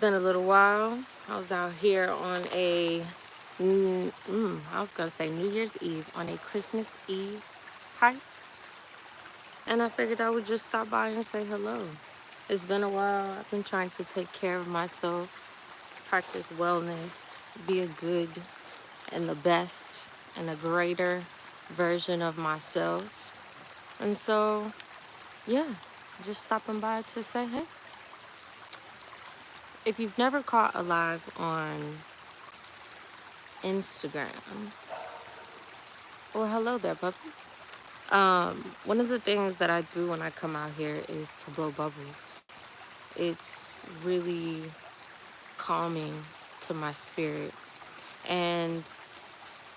Been a little while. I was out here on I was gonna say New Year's Eve on a Christmas Eve hike, and I figured I would just stop by and say hello. It's been a while. I've been trying to take care of myself, practice wellness, be a good and the best and a greater version of myself. And so, yeah, just stopping by to say hey. If you've never caught a live on Instagram, well, hello there, puppy. One of the things that I do when I come out here is to blow bubbles. It's really calming to my spirit. And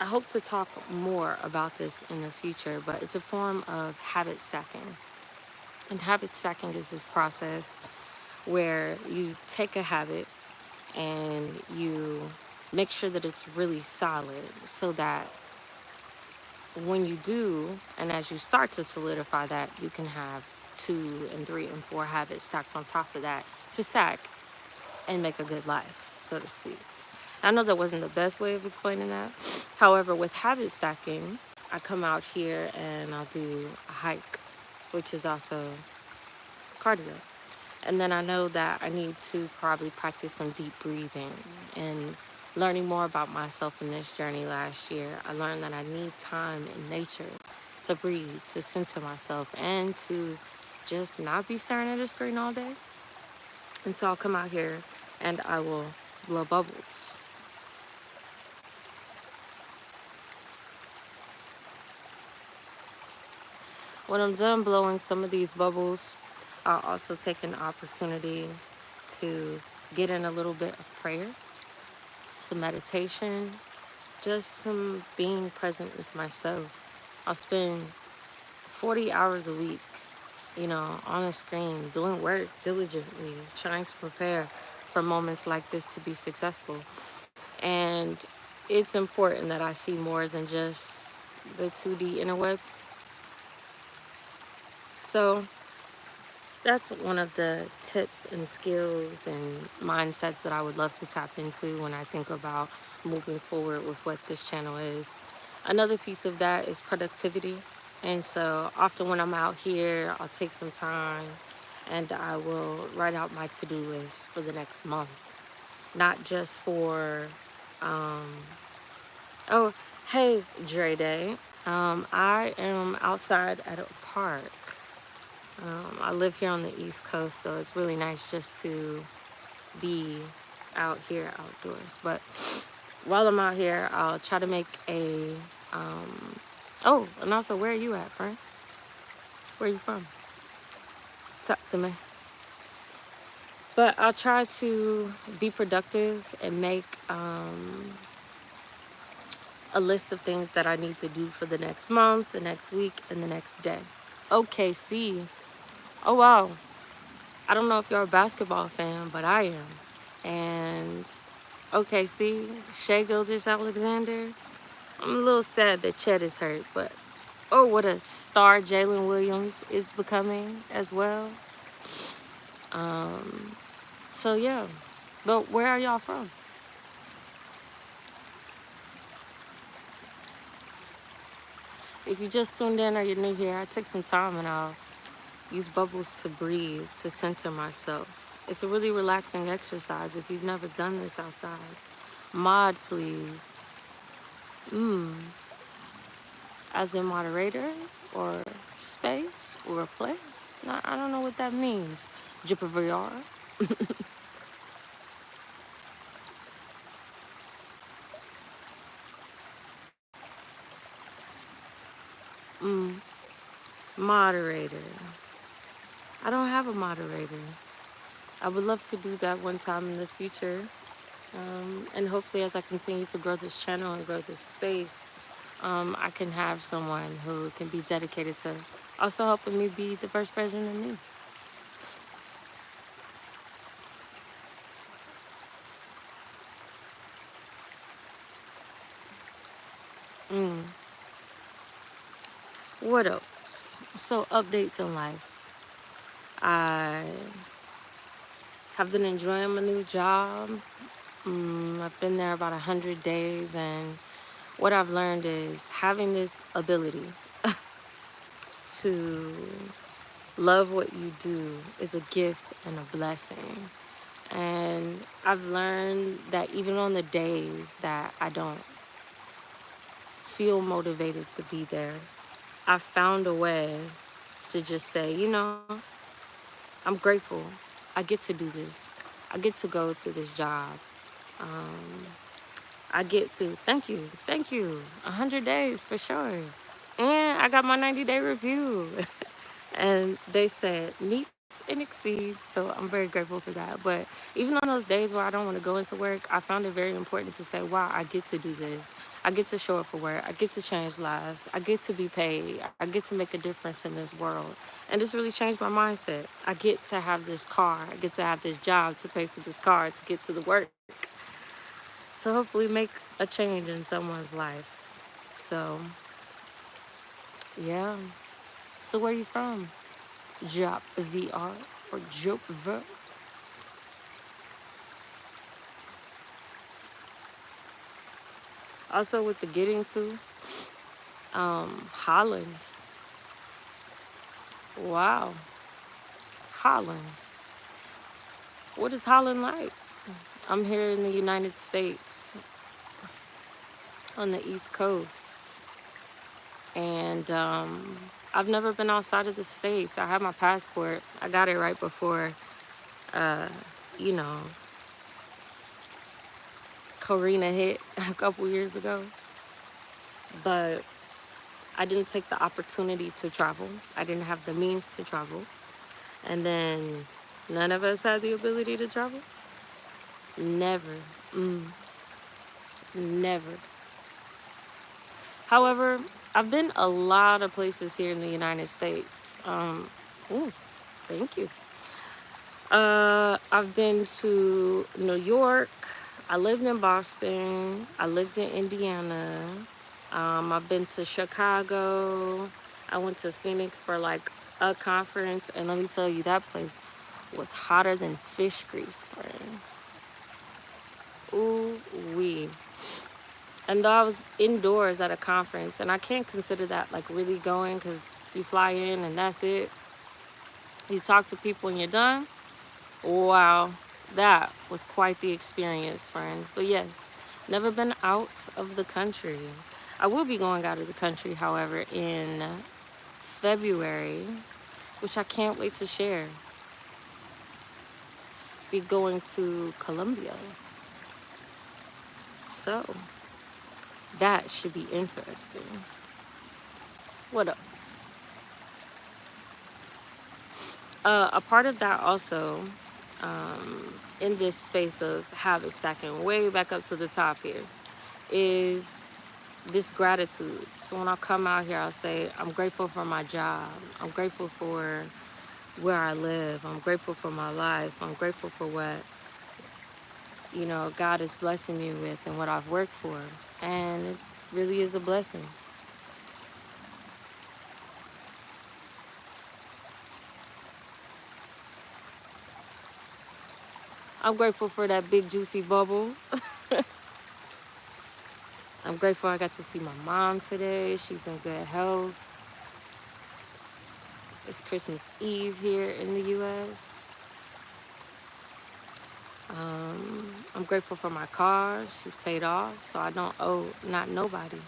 I hope to talk more about this in the future, but it's a form of habit stacking. And habit stacking is this process where you take a habit and you make sure that it's really solid so that when you do, and as you start to solidify that, you can have 2 and 3 and 4 habits stacked on top of that to stack and make a good life, so to speak. I know that wasn't the best way of explaining that. However, with habit stacking, I come out here and I'll do a hike, which is also cardio. And then I know that I need to probably practice some deep breathing and learning more about myself in this journey last year. I learned that I need time in nature to breathe, to center myself, and to just not be staring at a screen all day. And so I'll come out here and I will blow bubbles. When I'm done blowing some of these bubbles, I'll also take an opportunity to get in a little bit of prayer, some meditation, just some being present with myself. I'll spend 40 hours a week, on a screen, doing work diligently, trying to prepare for moments like this to be successful. And it's important that I see more than just the 2D interwebs. So that's one of the tips and skills and mindsets that I would love to tap into when I think about moving forward with what this channel is. Another piece of that is productivity. And so often when I'm out here, I'll take some time and I will write out my to-do list for the next month. Not just for, oh, hey, Dre Day. I am outside at a park. I live here on the East Coast, so it's really nice just to be out here outdoors. But while I'm out here, I'll try to make a. Oh, and also, where are you at, friend? Where are you from? Talk to me. But I'll try to be productive and make a list of things that I need to do for the next month, the next week, and the next day. OKC. Oh, wow. I don't know if you're a basketball fan, but I am. And OKC, Shai Gilgeous-Alexander. I'm a little sad that Chet is hurt, but oh, what a star Jalen Williams is becoming as well. So yeah, but where are y'all from? If you just tuned in or you're new here, I take some time and I'll use bubbles to breathe, to center myself. It's a really relaxing exercise if you've never done this outside. Mod, please. As in moderator or space or place? No, I don't know what that means. Jipper VR. Moderator. I don't have a moderator. I would love to do that one time in the future. And hopefully, as I continue to grow this channel and grow this space, I can have someone who can be dedicated to also helping me be the first version of me. What else? So, updates in life. I have been enjoying my new job. I've been there about 100 days, and what I've learned is having this ability to love what you do is a gift and a blessing. And I've learned that even on the days that I don't feel motivated to be there, I found a way to just say, I'm grateful. I get to do this. I get to go to this job. Um, I get to, thank you, 100 days for sure. And I got my 90-day review. And they said meets and exceeds, so I'm very grateful for that. But even on those days where I don't want to go into work, I found it very important to say, wow, I get to do this. I get to show up for work. I get to change lives. I get to be paid. I get to make a difference in this world. And this really changed my mindset. I get to have this car. I get to have this job to pay for this car to get to the work, to hopefully make a change in someone's life. So, yeah. So where you from? Job VR or Job V. Also with the getting to, Holland. Wow. Holland. What is Holland like? I'm here in the United States on the East Coast. And I've never been outside of the States. I have my passport. I got it right before, uh, you know, Corona hit a couple years ago. But I didn't take the opportunity to travel. I didn't have the means to travel. And then none of us had the ability to travel. Never. Never. However, I've been a lot of places here in the United States. Ooh, thank you. I've been to New York. I lived in Boston. I lived in Indiana. I've been to Chicago. I went to Phoenix for like a conference, and let me tell you, that place was hotter than fish grease, friends. Ooh wee. And though I was indoors at a conference, and I can't consider that like really going because you fly in and that's it. You talk to people and you're done. Wow, that was quite the experience, friends. But yes, never been out of the country. I will be going out of the country, however, in February, which I can't wait to share. Be going to Colombia. So that should be interesting. What else? A part of that also, in this space of habit stacking way back up to the top here, is this gratitude. So when I come out here, I'll say, I'm grateful for my job. I'm grateful for where I live. I'm grateful for my life. I'm grateful for what, God is blessing me with and what I've worked for. And it really is a blessing. I'm grateful for that big juicy bubble. I'm grateful I got to see my mom today. She's in good health. It's Christmas Eve here in the U.S. I'm grateful for my car. She's paid off, so I don't owe not nobody.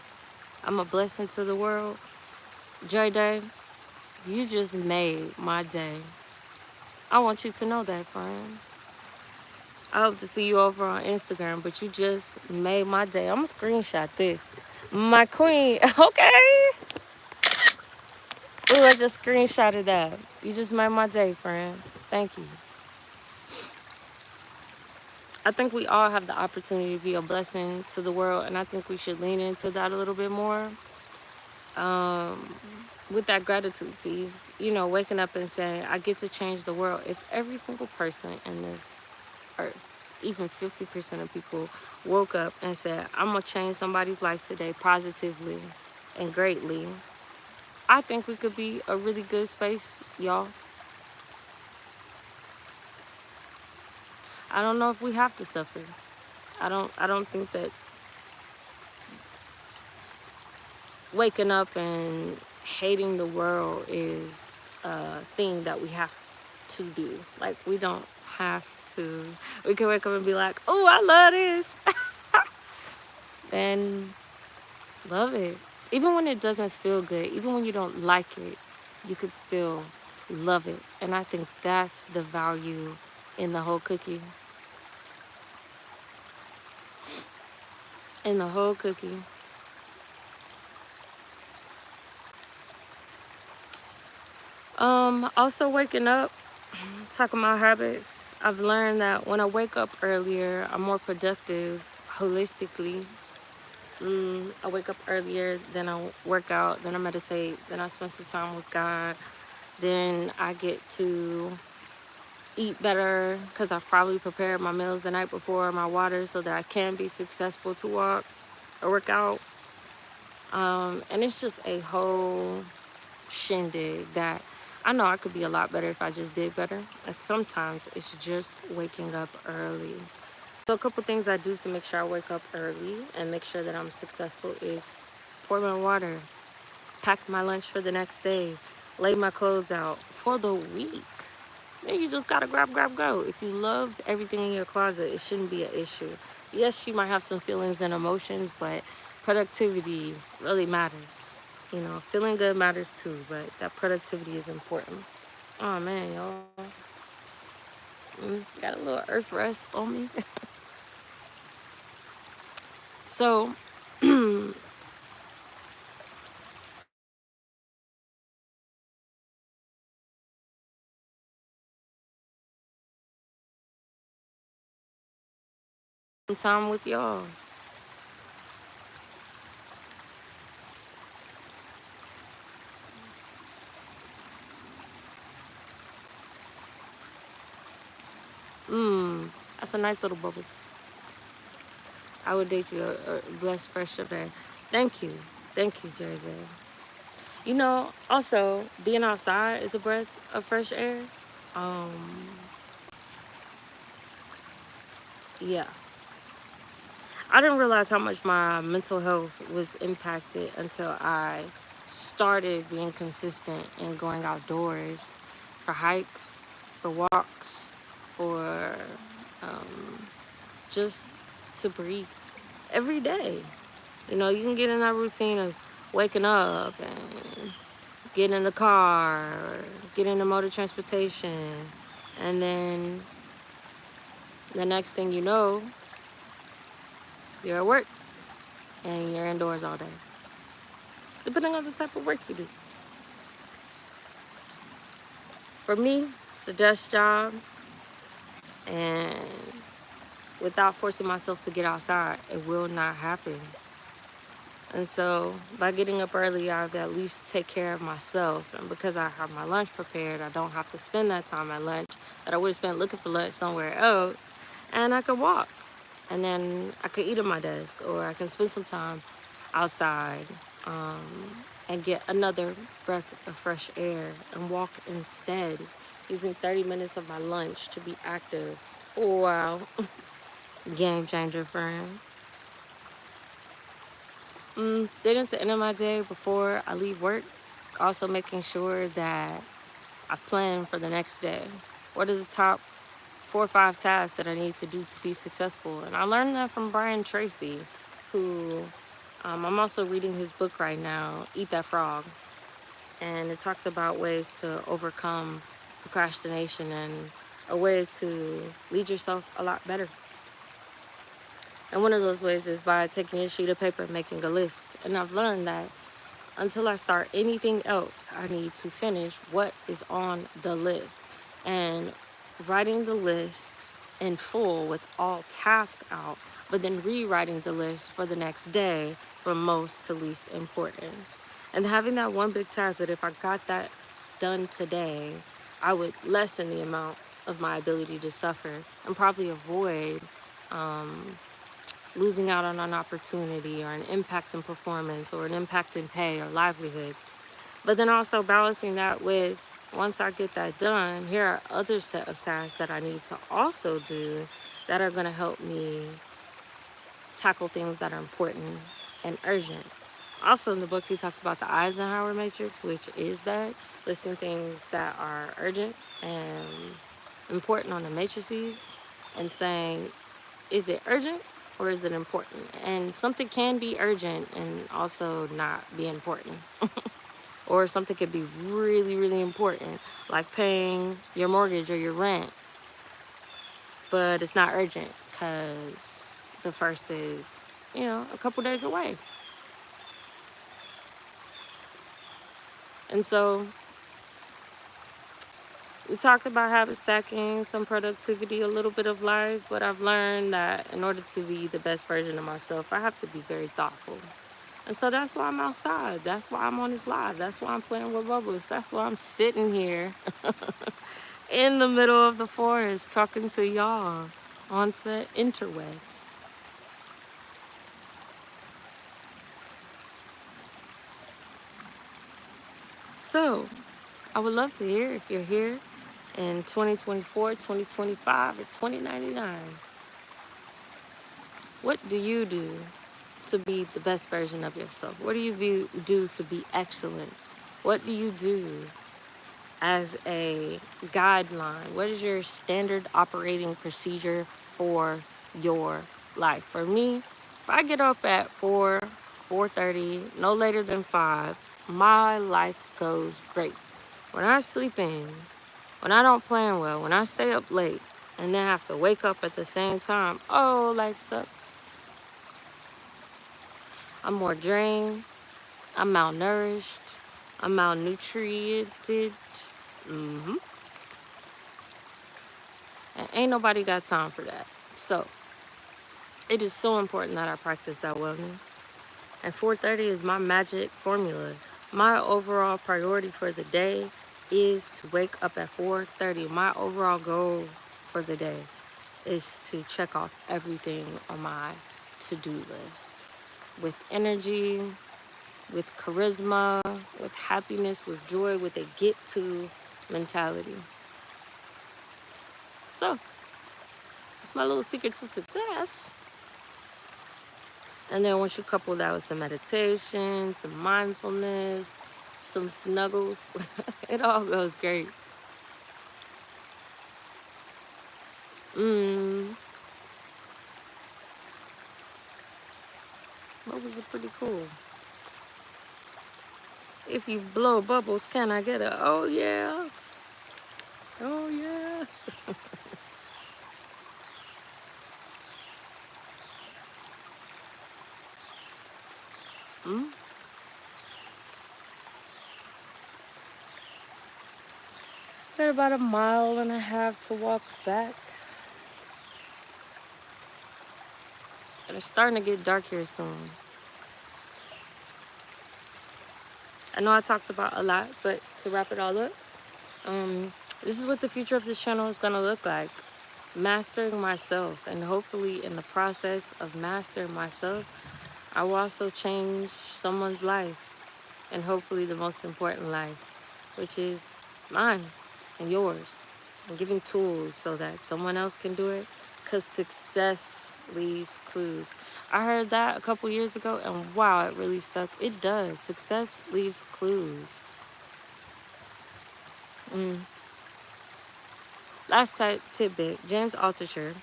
I'm a blessing to the world. Joy Day, you just made my day. I want you to know that, friend. I hope to see you over on Instagram, but you just made my day. I'm going to screenshot this. My queen, okay. Ooh, I just screenshotted that. You just made my day, friend. Thank you. I think we all have the opportunity to be a blessing to the world, and I think we should lean into that a little bit more. With that gratitude piece, waking up and saying, I get to change the world. If every single person in this earth, even 50% of people, woke up and said, I'm going to change somebody's life today positively and greatly, I think we could be a really good space, y'all. I don't know if we have to suffer. I don't think that waking up and hating the world is a thing that we have to do. Like, we don't have to. We can wake up and be like, oh, I love this. And love it. Even when it doesn't feel good, even when you don't like it, you could still love it. And I think that's the value in the whole cookie. In the whole cookie. Also waking up, talking about habits. I've learned that when I wake up earlier, I'm more productive holistically. I wake up earlier, then I work out, then I meditate, then I spend some time with God. Then I get to eat better because I've probably prepared my meals the night before, my water, so that I can be successful to walk or work out. And it's just a whole shindig that I know I could be a lot better if I just did better. And sometimes it's just waking up early. So a couple things I do to make sure I wake up early and make sure that I'm successful is pour my water, pack my lunch for the next day, lay my clothes out for the week. Then you just gotta grab, grab, go. If you love everything in your closet, it shouldn't be an issue. Yes, you might have some feelings and emotions, but productivity really matters. You know, feeling good matters too, but that productivity is important. Oh man, y'all. Got a little earth rust on me. So, time with y'all. That's a nice little bubble. I would date you a blessed fresh day. Thank you. Thank you, Jersey. You know, also, being outside is a breath of fresh air. Um, yeah. I didn't realize how much my mental health was impacted until I started being consistent in going outdoors for hikes, for walks, for um, just to breathe every day. You know, you can get in that routine of waking up and get in the car, or get into motor transportation, and then the next thing you know, you're at work and you're indoors all day, depending on the type of work you do. For me, it's a desk job, and without forcing myself to get outside, it will not happen. And so by getting up early, I've at least take care of myself. And because I have my lunch prepared, I don't have to spend that time at lunch that I would have spent looking for lunch somewhere else. And I could walk. And then I could eat at my desk, or I can spend some time outside and get another breath of fresh air and walk instead, using 30 minutes of my lunch to be active. Wow. Game changer, friend. Then at the end of my day, before I leave work, also making sure that I've planned for the next day. What are the top 4 or 5 tasks that I need to do to be successful? And I learned that from Brian Tracy, who I'm also reading his book right now, Eat That Frog. And it talks about ways to overcome procrastination and a way to lead yourself a lot better. And one of those ways is by taking a sheet of paper and making a list. And I've learned that until I start anything else, I need to finish what is on the list. And writing the list in full with all tasks out, but then rewriting the list for the next day from most to least importance. And having that one big task that if I got that done today, I would lessen the amount of my ability to suffer and probably avoid losing out on an opportunity or an impact in performance or an impact in pay or livelihood. But then also balancing that with once I get that done, here are other set of tasks that I need to also do that are going to help me tackle things that are important and urgent. Also, in the book, he talks about the Eisenhower matrix, which is that listing things that are urgent and important on the matrices and saying, is it urgent or is it important? And something can be urgent and also not be important. Or something could be really, really important, like paying your mortgage or your rent, but it's not urgent because the first is, a couple days away. And so we talked about habit stacking, some productivity, a little bit of life, but I've learned that in order to be the best version of myself, I have to be very thoughtful. And so that's why I'm outside. That's why I'm on this live. That's why I'm playing with bubbles. That's why I'm sitting here in the middle of the forest talking to y'all on the interwebs. So I would love to hear if you're here in 2024, 2025, or 2099. What do you do to be the best version of yourself? What do you do to be excellent? What do you do as a guideline? What is your standard operating procedure for your life? For me, if I get up at 4:30, no later than 5, my life goes great. When I sleep in, when I don't plan well, when I stay up late, and then have to wake up at the same time, oh, life sucks. I'm more drained. I'm malnourished. I'm malnutrited. Mm-hmm. And ain't nobody got time for that. So it is so important that I practice that wellness. And 4:30 is my magic formula. My overall priority for the day is to wake up at 4:30. My overall goal for the day is to check off everything on my to-do list with energy, with charisma, with happiness, with joy, with a get-to mentality. So it's my little secret to success. And then once you couple that with some meditation, some mindfulness, some snuggles, it all goes great. Bubbles are pretty cool. If you blow bubbles, can I get a oh yeah? Oh yeah. Got about a mile and a half to walk back. And it's starting to get dark here soon. I know I talked about a lot, but to wrap it all up, this is what the future of this channel is going to look like. Mastering myself, and hopefully in the process of mastering myself, I will also change someone's life, and hopefully the most important life, which is mine and yours, and giving tools so that someone else can do it, because success leaves clues. I heard that a couple years ago, and wow, it really stuck. It does. Success leaves clues. Last tidbit, James Altucher,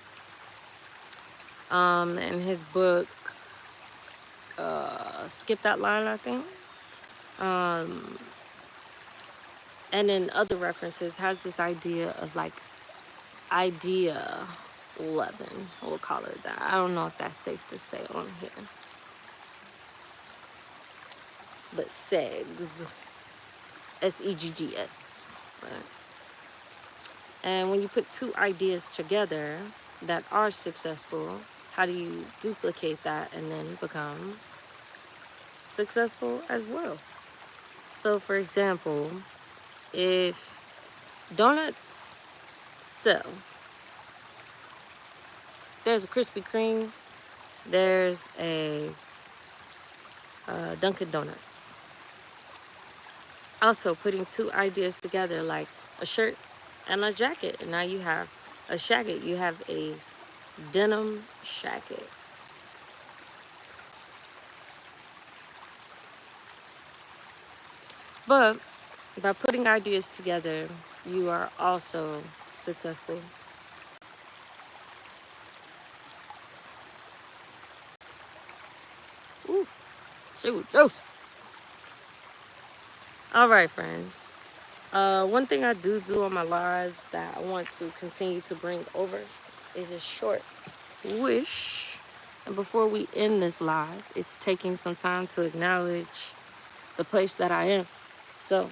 in his book, Skip That Line, I think, and in other references, has this idea of like idea 11. We'll call it that. I don't know if that's safe to say on here. But SEGS. SEGGS. Right? And when you put two ideas together that are successful, how do you duplicate that and then become successful as well? So, for example, if donuts sell, there's a Krispy Kreme, there's a Dunkin' Donuts. Also, putting two ideas together, like a shirt and a jacket, and now you have a shacket. You have a denim shacket. But by putting ideas together, you are also successful. Ooh, shoot, Joseph. All right, friends. One thing I do on my lives that I want to continue to bring over is a short wish. And before we end this live, it's taking some time to acknowledge the place that I am. So,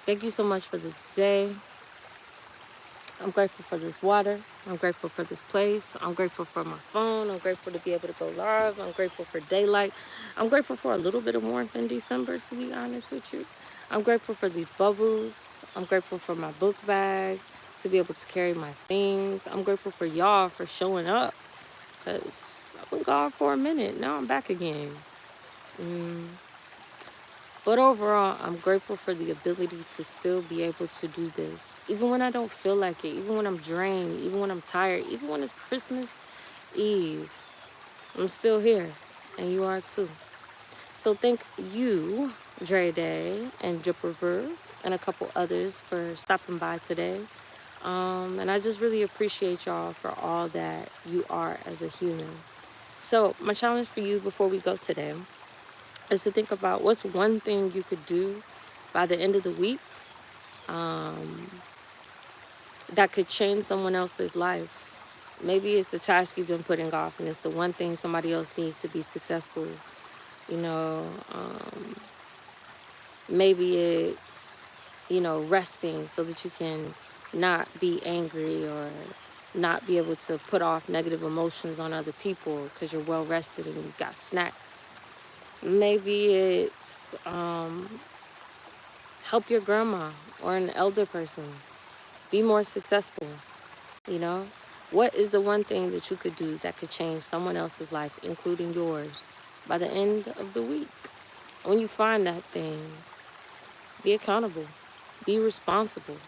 thank you so much for this day. I'm grateful for this water. I'm grateful for this place. I'm grateful for my phone. I'm grateful to be able to go live. I'm grateful for daylight. I'm grateful for a little bit of warmth in December, to be honest with you. I'm grateful for these bubbles. I'm grateful for my book bag to be able to carry my things. I'm grateful for y'all for showing up because I've been gone for a minute. Now I'm back again. But overall, I'm grateful for the ability to still be able to do this. Even when I don't feel like it, even when I'm drained, even when I'm tired, even when it's Christmas Eve, I'm still here. And you are too. So thank you, Dre Day and Jipper and a couple others for stopping by today. And I just really appreciate y'all for all that you are as a human. So my challenge for you before we go today is to think about what's one thing you could do by the end of the week that could change someone else's life. Maybe it's a task you've been putting off and it's the one thing somebody else needs to be successful. You know, maybe it's, resting so that you can not be angry or not be able to put off negative emotions on other people because you're well rested and you've got snacks. Maybe it's help your grandma or an elder person be more successful. You know, what is the one thing that you could do that could change someone else's life, including yours, by the end of the week? When you find that thing, be accountable, be responsible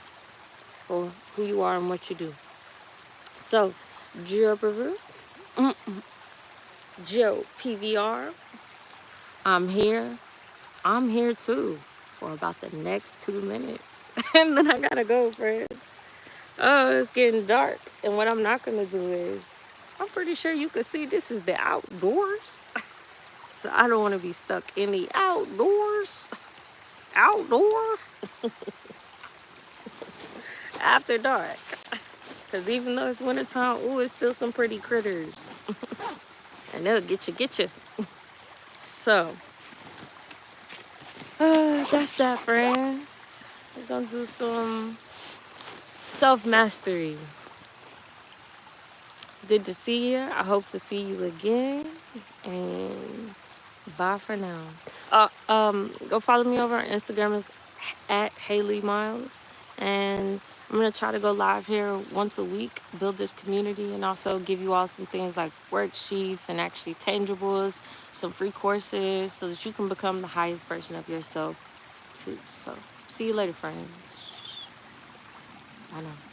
for who you are and what you do. So, Joe PVR, I'm here. I'm here too for about the next 2 minutes. And then I gotta go, friends. Oh, it's getting dark. And what I'm not going to do is, I'm pretty sure you can see this is the outdoors. So I don't want to be stuck in the outdoors. Outdoor. After dark. Because even though it's wintertime, ooh, it's still some pretty critters. And they'll get you. So, that's that, friends. We're going to do some self-mastery. Good to see you. I hope to see you again. And bye for now. Go follow me over on Instagram. It's at Haley Miles. And I'm going to try to go live here once a week, build this community, and also give you all some things like worksheets and actually tangibles, some free courses so that you can become the highest version of yourself too. So see you later, friends. I know.